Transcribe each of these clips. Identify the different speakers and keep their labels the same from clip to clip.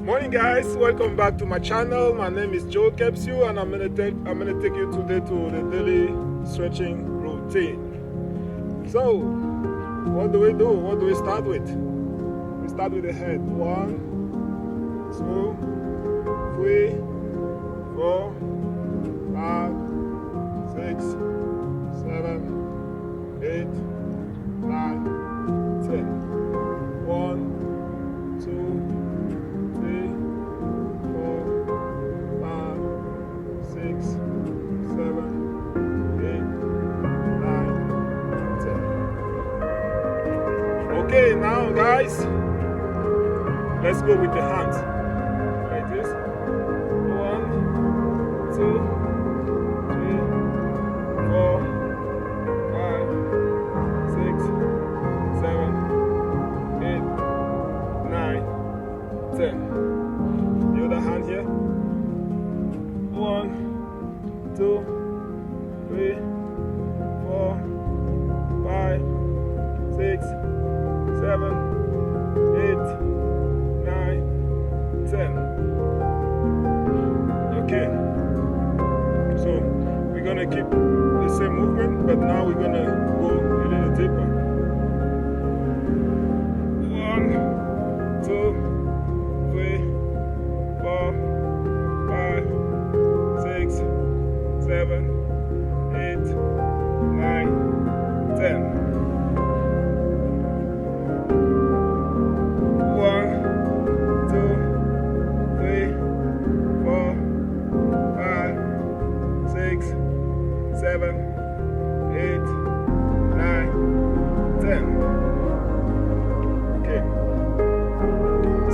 Speaker 1: Morning guys, welcome back to my channel. My name is Joe Capsule and I'm gonna take you today to the daily stretching routine. So what do we do? What do we start with? We start with the head. 1, 2, 3, 4, 5, 6, 7, 8, 9, 10. 1, 2, 3, 4, 5, 6, 7, 8, 9, 10. Okay, now guys, let's go with the hands. Like this. 1, 2, 3, 4, 5, 6, 7, 8, 9, 10. The other hand here. 1, 2, 3, 4, 5, 6, 7, 8, 9, 10. Okay. So we're gonna keep the same movement, but now we're gonna go a little deeper. 1, 2, 3, 4, 5, 6, 7, 8, 9, 10. 1, 2, 3, 4, 5, 6, 7, 8, 9, 10. Okay.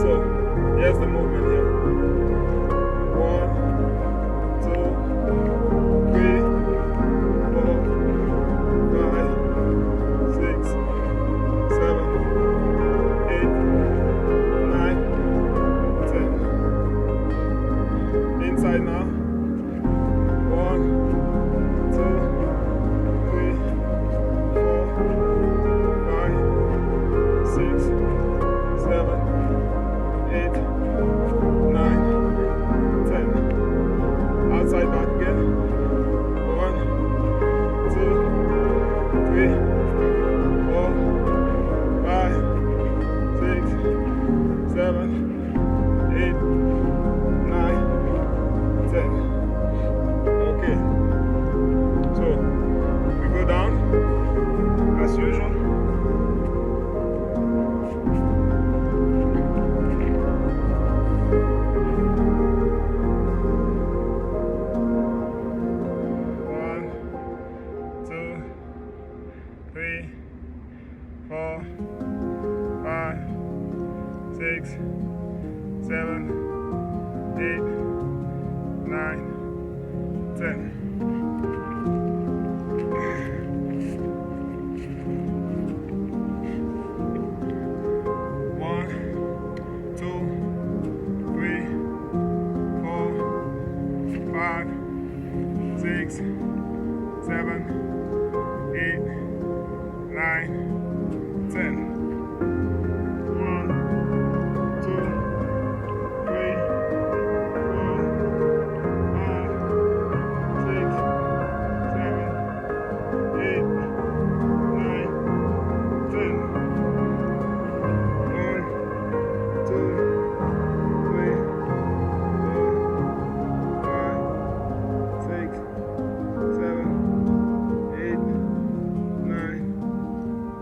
Speaker 1: So here's the movement here. 1, 2, 3, 4, 5, 6, 7, 8, 9, 10. Inside now. 1, 2, 3, 4, 5, 6, 7, 8, 9, 10. Outside back again. 1, 2, 3, 4, 5, 6, 7, 8, 9, 10. Okay. So we go down as usual. 1, 2, 3, 4, 5, 6, 7, 8, 9, 10. 1, 2, 3, 4, 5, 6, 7, 8, 9, 10. 1, 2, 3, 4, 5, 6, 7, 8, 9, 10. 1, 2, 3, 4, 5, 6, 7, 8, 9,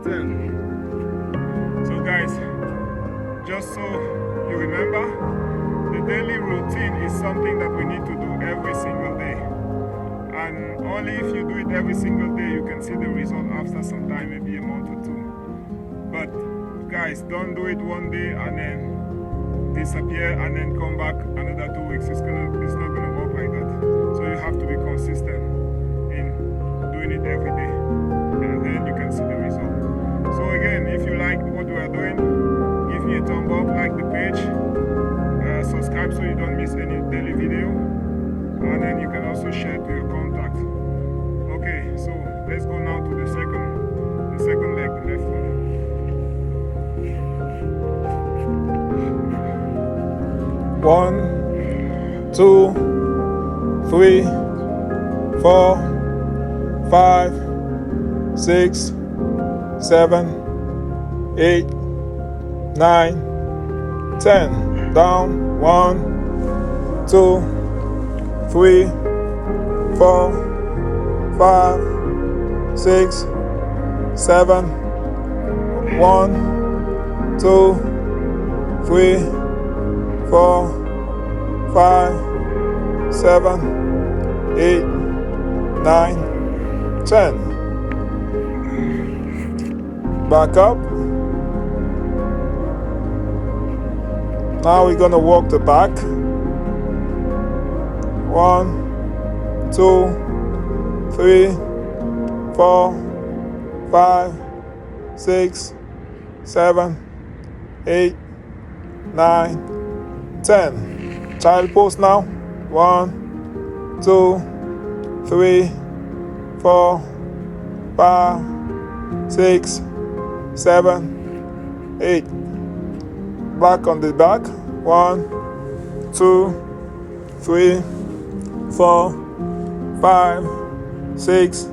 Speaker 1: 10. So guys, just so you remember, the daily routine is something that we need to do every single day. And only if you do it every single day, you can see the result after some time, maybe a month or 2. But guys, don't do it one day and then disappear and then come back another 2 weeks. It's not gonna work like that. So you have to be consistent in doing it every day, and then you can see the result. So again, if you like what we are doing, give me a thumb up, like the page, subscribe so you don't miss any daily video, and then you can also share to your contacts. Okay, so let's go now to the second leg, the left one. 1, 2, 3, 4, 5, 6, 7, 8, 9, 10. Down. 1, 2, 3, 4, 5, 6, 7. 1, 2, 3, 4, 5, 7, 8, 9, 10. Back up. Now we're gonna walk the back. 1, 2, 3, 4, 5, 6, 7, 8, 9, 10. Child pose now. 1, 2, 3, 4, 5, 6, 7, 8. Back on the back. 1, 2, 3, 4, 5, 6,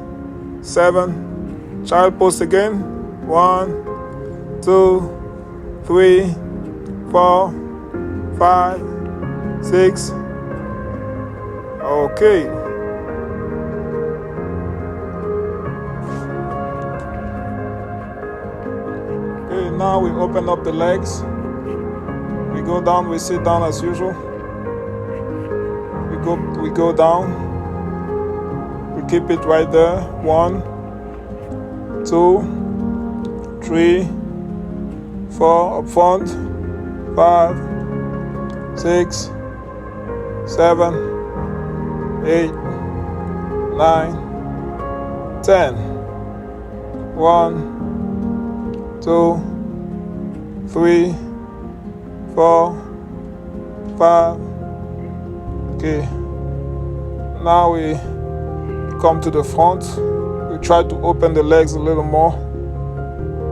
Speaker 1: 7. Child pose again. 1, 2, 3, 4, 5, 6. Okay. Okay, now we open up the legs. We go down, we sit down as usual. We go down. We keep it right there. 1, 2, 3, 4 up front. 5, 6, 7, 8, 9, 10. 1, 2, 3, 4, 5. Okay. Now we come to the front. We try to open the legs a little more.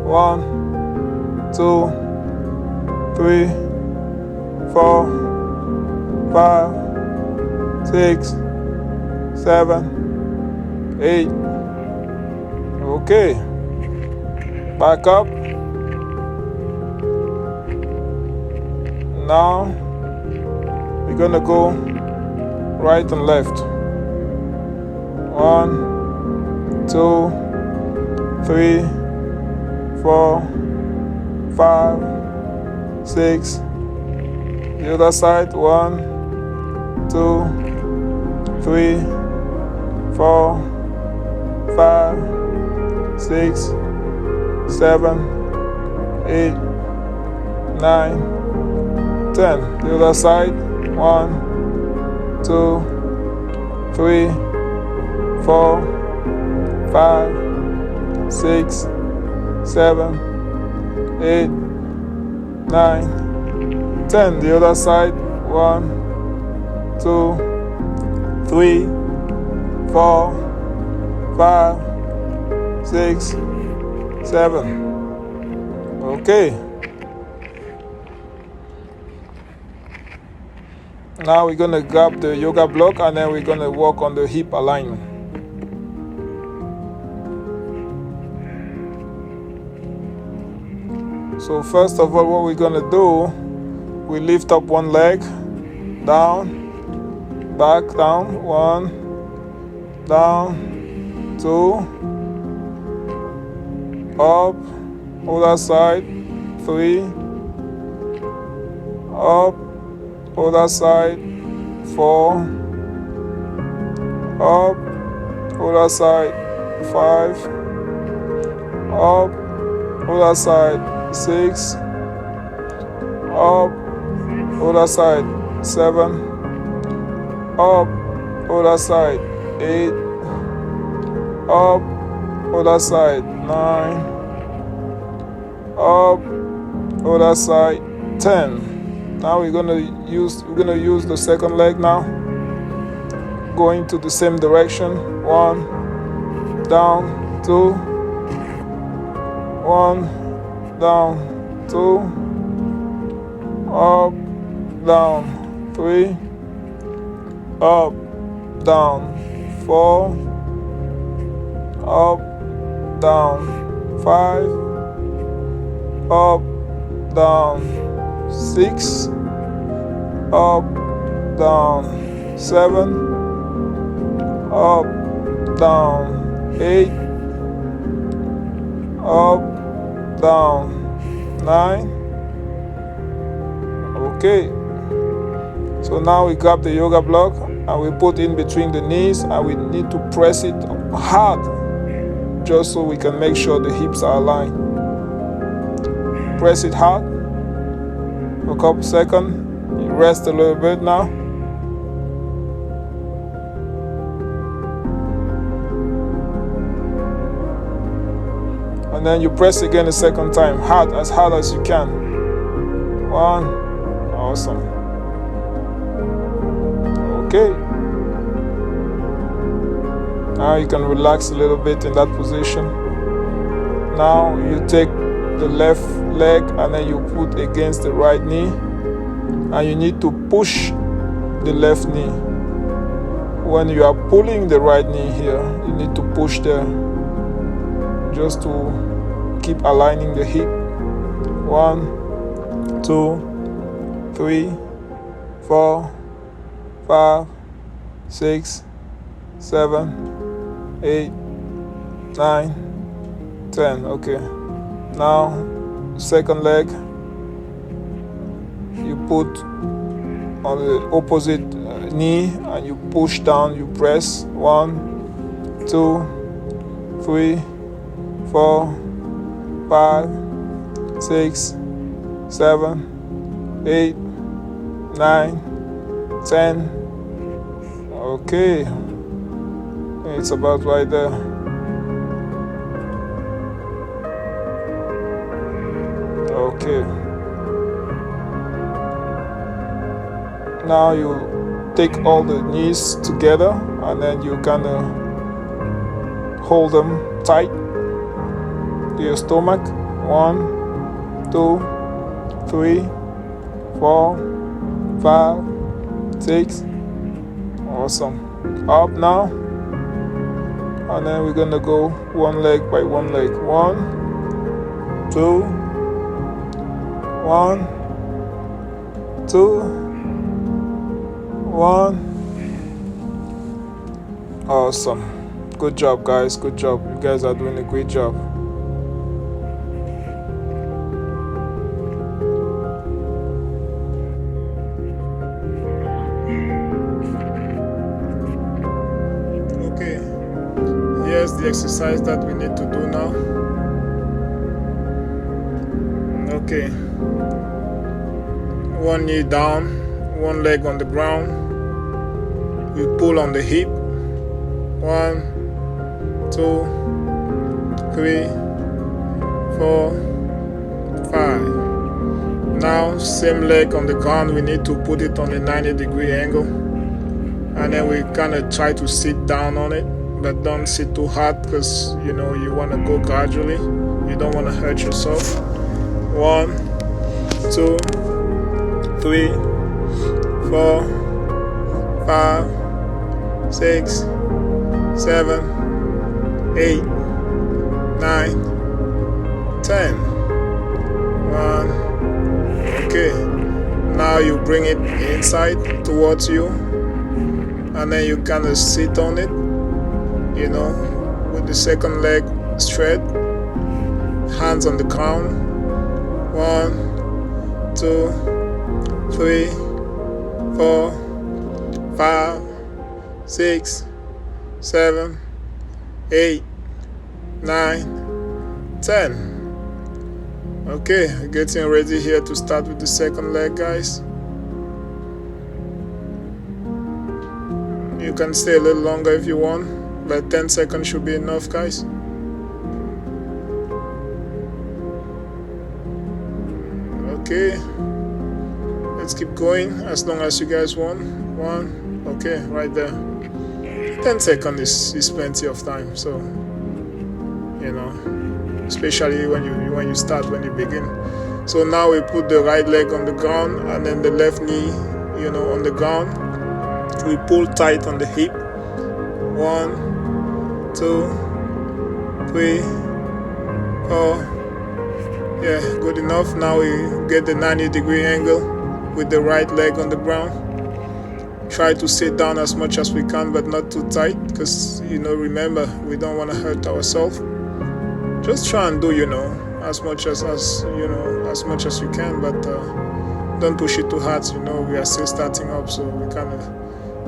Speaker 1: 1, 2, 3, 4, 5, 6, 7, 8. Okay. Back up. Now we're gonna go right and left. 1, 2, 3, 4, 5, 6. The other side. 1, 2, 3, 4, 5, 6, 7, 8, 9, 10. The other side. 1, 2, 3, 4, 5, 6, 7, 8, 9, 10. The other side. 1, 2, 3, 4, 5, 6, 7. Okay. Now we're gonna grab the yoga block and then we're gonna work on the hip alignment. So first of all, what we're gonna do, we lift up one leg, down, back, down, 1, down, 2, up, other side, 3, up, other side, 4, up, other side, 5, up, other side, 6, up, other side, 7, up, other side, 8, up, other side, 9, up, other side, 10. Now we're gonna use the second leg now. Going to the same direction. 1, down, 2, 1, down, 2, up, down, 3, up, down, 4, up, down, 5, up, down, 6, up, down, 7, up, down, 8, up, down, 9. Okay, so now we grab the yoga block and we put in between the knees, and we need to press it hard just so we can make sure the hips are aligned. Press it hard for a couple seconds. Rest a little bit now. And then you press again a second time, as hard as you can. 1, awesome. Okay. Now you can relax a little bit in that position. Now you take the left leg and then you put against the right knee, and you need to push the left knee. When you are pulling the right knee here, you need to push there just to keep aligning the hip. 1, 2, 3, 4, 5, 6, 7, 8, 9, 10. Okay. Now, second leg, you put on the opposite knee and you push down, you press. 1, 2, 3, 4, 5, 6, 7, 8, 9, 10. Okay, it's about right there. Okay. Now you take all the knees together and then you kind of hold them tight to your stomach. 1, 2, 3, 4, 5, 6. Awesome. Up now. And then we're gonna go one leg by one leg. 1, 2, 1, 2, 1. Awesome. Good job, guys. Good job. You guys are doing a great job. Okay. Here's the exercise that we need to do now. Okay. One knee down, one leg on the ground. We pull on the hip. 1, 2, 3, 4, 5. Now, same leg on the ground. We need to put it on a 90-degree angle. And then we kind of try to sit down on it, but don't sit too hard because you want to go gradually. You don't want to hurt yourself. 1, 2, 3, 4, 5, 6, 7, 8, 9, 10. 1. Okay. Now you bring it inside towards you, and then you kind of sit on it, with the second leg straight, hands on the ground. 1, 2, 3, 4, 5, 6, 7, 8, 9, 10. Okay, getting ready here to start with the second leg, guys. You can stay a little longer if you want, but 10 seconds should be enough, guys. Okay, let's keep going as long as you guys want. 1, okay, right there. 10 seconds is plenty of time, so especially when you start, when you begin. So now we put the right leg on the ground and then the left knee on the ground. We pull tight on the hip. 1, 2, 3, 4. Yeah, good enough. Now we get the 90-degree angle with the right leg on the ground. Try to sit down as much as we can, but not too tight, because remember, we don't want to hurt ourselves. Just try and do as much as you can, but don't push it too hard. We are still starting up, so we kind of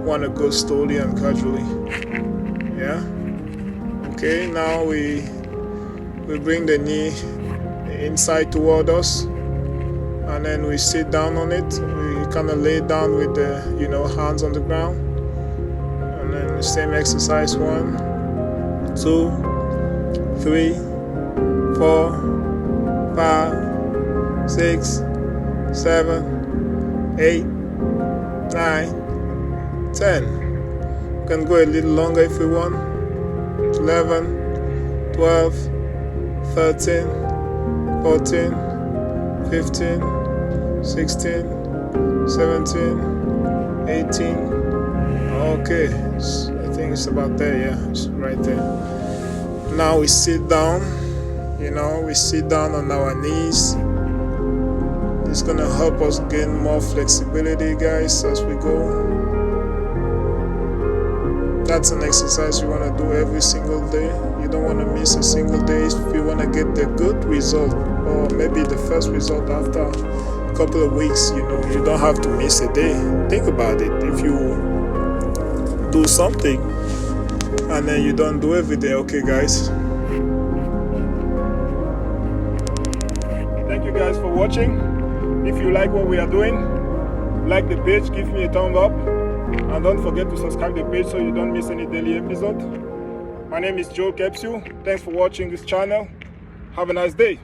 Speaker 1: want to go slowly and gradually. Yeah. Okay, now we bring the knee inside toward us, and then we sit down on it. We kind of lay down with the hands on the ground, and then the same exercise. 1, 2, 3, 4, 5, 6, 7, 8, 9, 10. We can go a little longer if we want. 11, 12, 13, 14, 15, 16, 17, 18. Okay, I think it's about there. Yeah, it's right there. Now we sit down. We sit down on our knees. It's gonna help us gain more flexibility, guys, as we go. That's an exercise you want to do every single day. You don't want to miss a single day if you want to get the good result, or maybe the first result after a couple of weeks. You don't have to miss a day. Think about it. If you do something and then you don't do every day, okay, guys. Thank you guys for watching. If you like what we are doing, like the page, give me a thumb up. And don't forget to subscribe to the page so you don't miss any daily episode. My name is Joe Capsule. Thanks for watching this channel. Have a nice day.